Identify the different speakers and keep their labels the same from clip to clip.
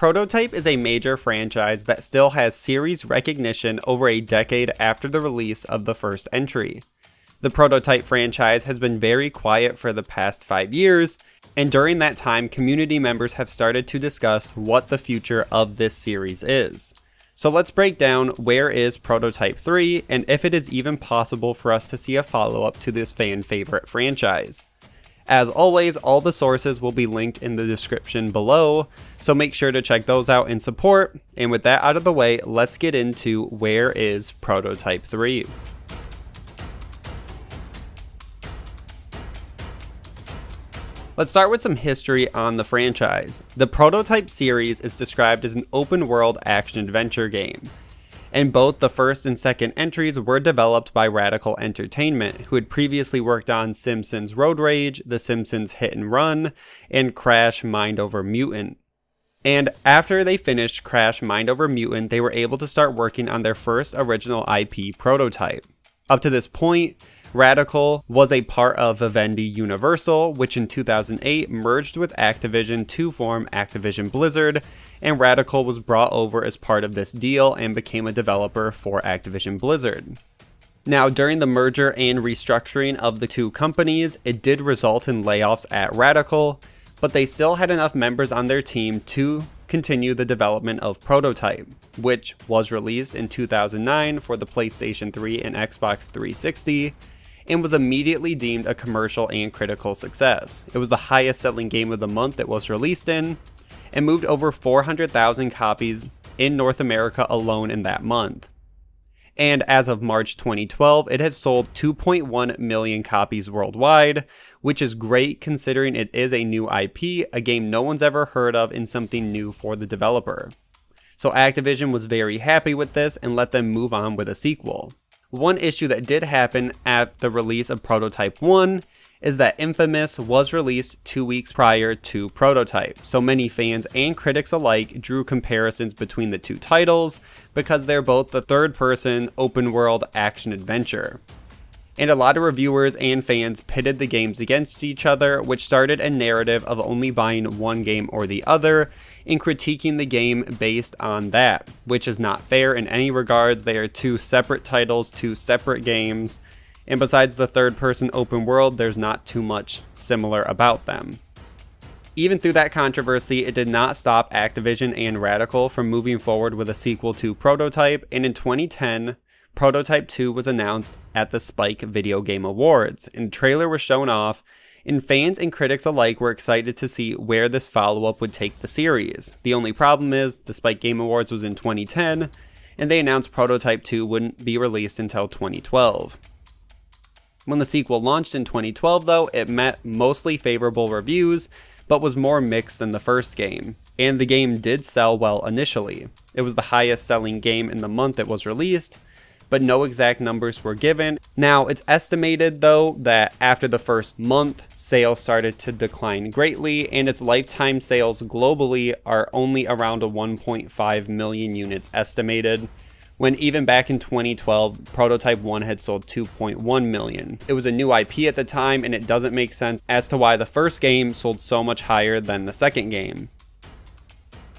Speaker 1: Prototype is a major franchise that still has series recognition over a decade after the release of the first entry. The Prototype franchise has been very quiet for the past 5 years, and during that time, community members have started to discuss what the future of this series is. So let's break down where is Prototype 3 and if it is even possible for us to see a follow-up to this fan favorite franchise. As always, all the sources will be linked in the description below, so make sure to check those out and support. And with that out of the way, let's get into where is Prototype 3. Let's start with some history on the franchise. The Prototype series is described as an open-world action-adventure game, and both the first and second entries were developed by Radical Entertainment, who had previously worked on Simpsons Road Rage, The Simpsons Hit and Run, and Crash Mind Over Mutant. And after they finished Crash Mind Over Mutant, they were able to start working on their first original IP, Prototype. Up to this point, Radical was a part of Vivendi Universal, which in 2008 merged with Activision to form Activision Blizzard, and Radical was brought over as part of this deal and became a developer for Activision Blizzard. Now, during the merger and restructuring of the two companies, it did result in layoffs at Radical, but they still had enough members on their team to continue the development of Prototype, which was released in 2009 for the PlayStation 3 and Xbox 360, and was immediately deemed a commercial and critical success. It was the highest selling game of the month it was released in, and moved over 400,000 copies in North America alone in that month. And as of March 2012, it has sold 2.1 million copies worldwide, which is great considering it is a new IP, a game no one's ever heard of, and something new for the developer. So Activision was very happy with this and let them move on with a sequel. One issue that did happen at the release of Prototype 1 is that Infamous was released 2 weeks prior to Prototype, so many fans and critics alike drew comparisons between the two titles because they're both the third-person, open-world action-adventure. And a lot of reviewers and fans pitted the games against each other, which started a narrative of only buying one game or the other, and critiquing the game based on that, which is not fair in any regards. They are two separate titles, two separate games, and besides the third-person open world, there's not too much similar about them. Even through that controversy, it did not stop Activision and Radical from moving forward with a sequel to Prototype, and in 2010, Prototype 2 was announced at the Spike Video Game Awards, and a trailer was shown off, and fans and critics alike were excited to see where this follow-up would take the series. The only problem is, the Spike Game Awards was in 2010, and they announced Prototype 2 wouldn't be released until 2012. When the sequel launched in 2012 though, it met mostly favorable reviews, but was more mixed than the first game, and the game did sell well initially. It was the highest selling game in the month it was released, but no exact numbers were given. Now, it's estimated though that after the first month, sales started to decline greatly, and its lifetime sales globally are only around 1.5 million units estimated, when even back in 2012, Prototype 1 had sold 2.1 million. It was a new IP at the time, and it doesn't make sense as to why the first game sold so much higher than the second game.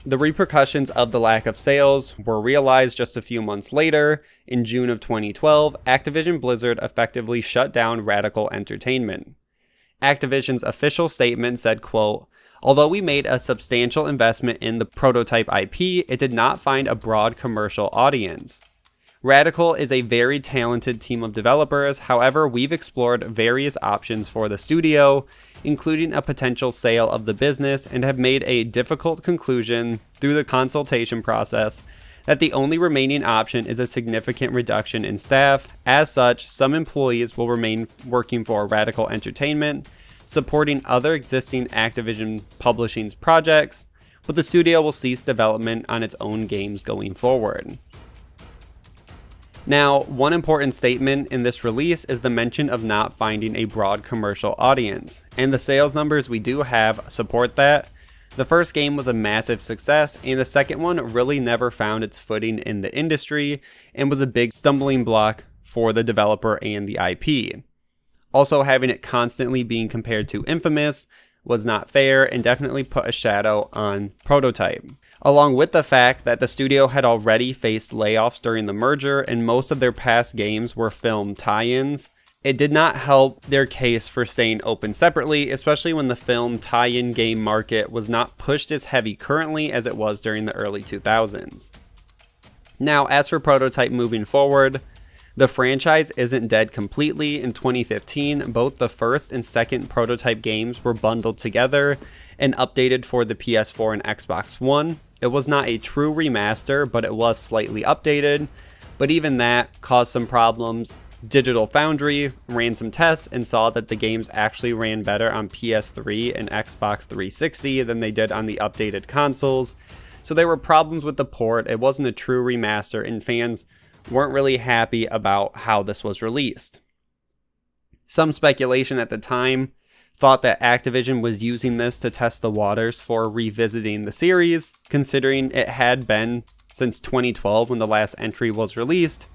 Speaker 1: The repercussions of the lack of sales were realized just a few months later. In June of 2012, Activision Blizzard effectively shut down Radical Entertainment. Activision's official statement said, quote, "Although we made a substantial investment in the Prototype IP, it did not find a broad commercial audience. Radical is a very talented team of developers. However, we've explored various options for the studio, including a potential sale of the business, and have made a difficult conclusion through the consultation process that the only remaining option is a significant reduction in staff. As such, some employees will remain working for Radical Entertainment, supporting other existing Activision Publishing's projects, but the studio will cease development on its own games going forward." Now, one important statement in this release is the mention of not finding a broad commercial audience, and the sales numbers we do have support that. The first game was a massive success, and the second one really never found its footing in the industry and was a big stumbling block for the developer and the IP. Also, having it constantly being compared to Infamous was not fair and definitely put a shadow on Prototype. along with the fact that the studio had already faced layoffs during the merger and most of their past games were film tie-ins. It did not help their case for staying open separately, especially when the film tie-in game market was not pushed as heavy currently as it was during the early 2000s. Now, as for Prototype moving forward, the franchise isn't dead completely. In 2015, both the first and second Prototype games were bundled together and updated for the PS4 and Xbox One. It was not a true remaster, but it was slightly updated, but even that caused some problems. Digital Foundry ran some tests and saw that the games actually ran better on PS3 and Xbox 360 than they did on the updated consoles. So there were problems with the port, it wasn't a true remaster, and fans weren't really happy about how this was released. Some speculation at the time thought that Activision was using this to test the waters for revisiting the series, considering it had been since 2012 when the last entry was released.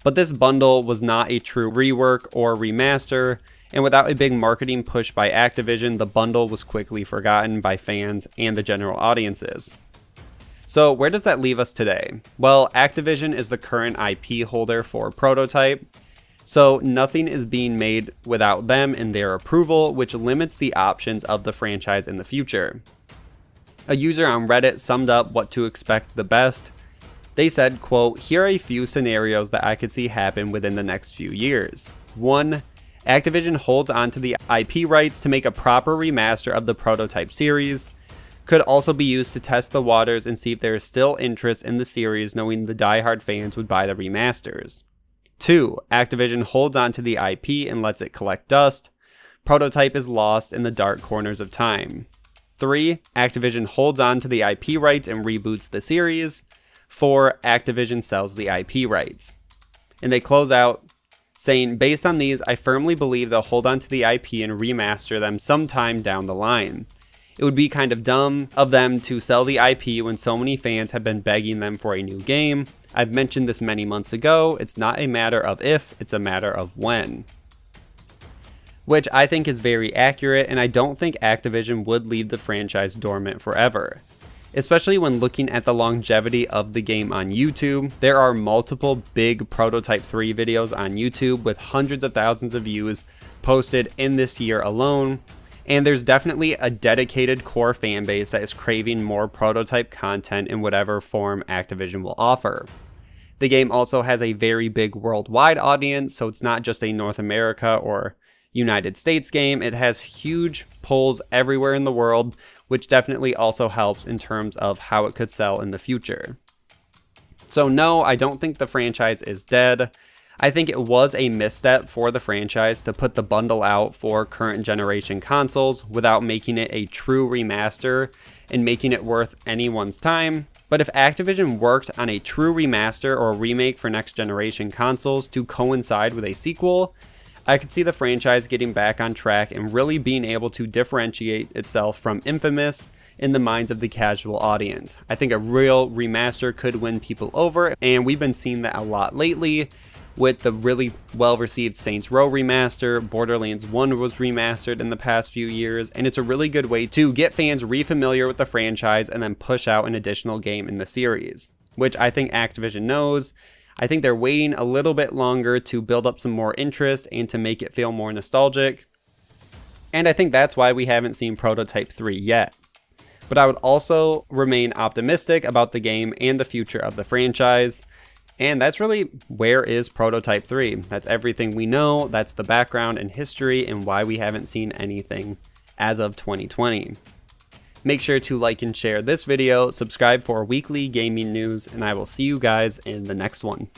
Speaker 1: But this bundle was not a true rework or remaster, and without a big marketing push by Activision, the bundle was quickly forgotten by fans and the general audiences. So where does that leave us today? Well, Activision is the current IP holder for Prototype, so nothing is being made without them and their approval, which limits the options of the franchise in the future. A user on Reddit summed up what to expect the best. They said, quote, "Here are a few scenarios that I could see happen within the next few years. 1. Activision holds onto the IP rights to make a proper remaster of the Prototype series. Could also be used to test the waters and see if there is still interest in the series, knowing the diehard fans would buy the remasters. 2. Activision holds onto the IP and lets it collect dust. Prototype is lost in the dark corners of time. 3. Activision holds on to the IP rights and reboots the series. 4. Activision sells the IP rights." And they close out saying, "Based on these, I firmly believe they'll hold on to the IP and remaster them sometime down the line. It would be kind of dumb of them to sell the IP when so many fans have been begging them for a new game. I've mentioned this many months ago. It's not a matter of if, it's a matter of when." Which I think is very accurate, and I don't think Activision would leave the franchise dormant forever. Especially when looking at the longevity of the game on YouTube. There are multiple big Prototype 3 videos on YouTube with hundreds of thousands of views posted in this year alone. And there's definitely a dedicated core fan base that is craving more Prototype content in whatever form Activision will offer. The game also has a very big worldwide audience, so it's not just a North America or United States game. It has huge pulls everywhere in the world, which definitely also helps in terms of how it could sell in the future. So no, I don't think the franchise is dead. I think it was a misstep for the franchise to put the bundle out for current generation consoles without making it a true remaster and making it worth anyone's time. But if Activision worked on a true remaster or remake for next generation consoles to coincide with a sequel, I could see the franchise getting back on track and really being able to differentiate itself from Infamous in the minds of the casual audience. I think a real remaster could win people over, and we've been seeing that a lot lately with the really well-received Saints Row remaster. Borderlands 1 was remastered in the past few years, and it's a really good way to get fans re-familiar with the franchise and then push out an additional game in the series, which I think Activision knows. I think they're waiting a little bit longer to build up some more interest and to make it feel more nostalgic. And I think that's why we haven't seen Prototype 3 yet. But I would also remain optimistic about the game and the future of the franchise. And that's really where is Prototype 3. That's everything we know. That's the background and history and why we haven't seen anything as of 2020. Make sure to like and share this video, subscribe for weekly gaming news, and I will see you guys in the next one.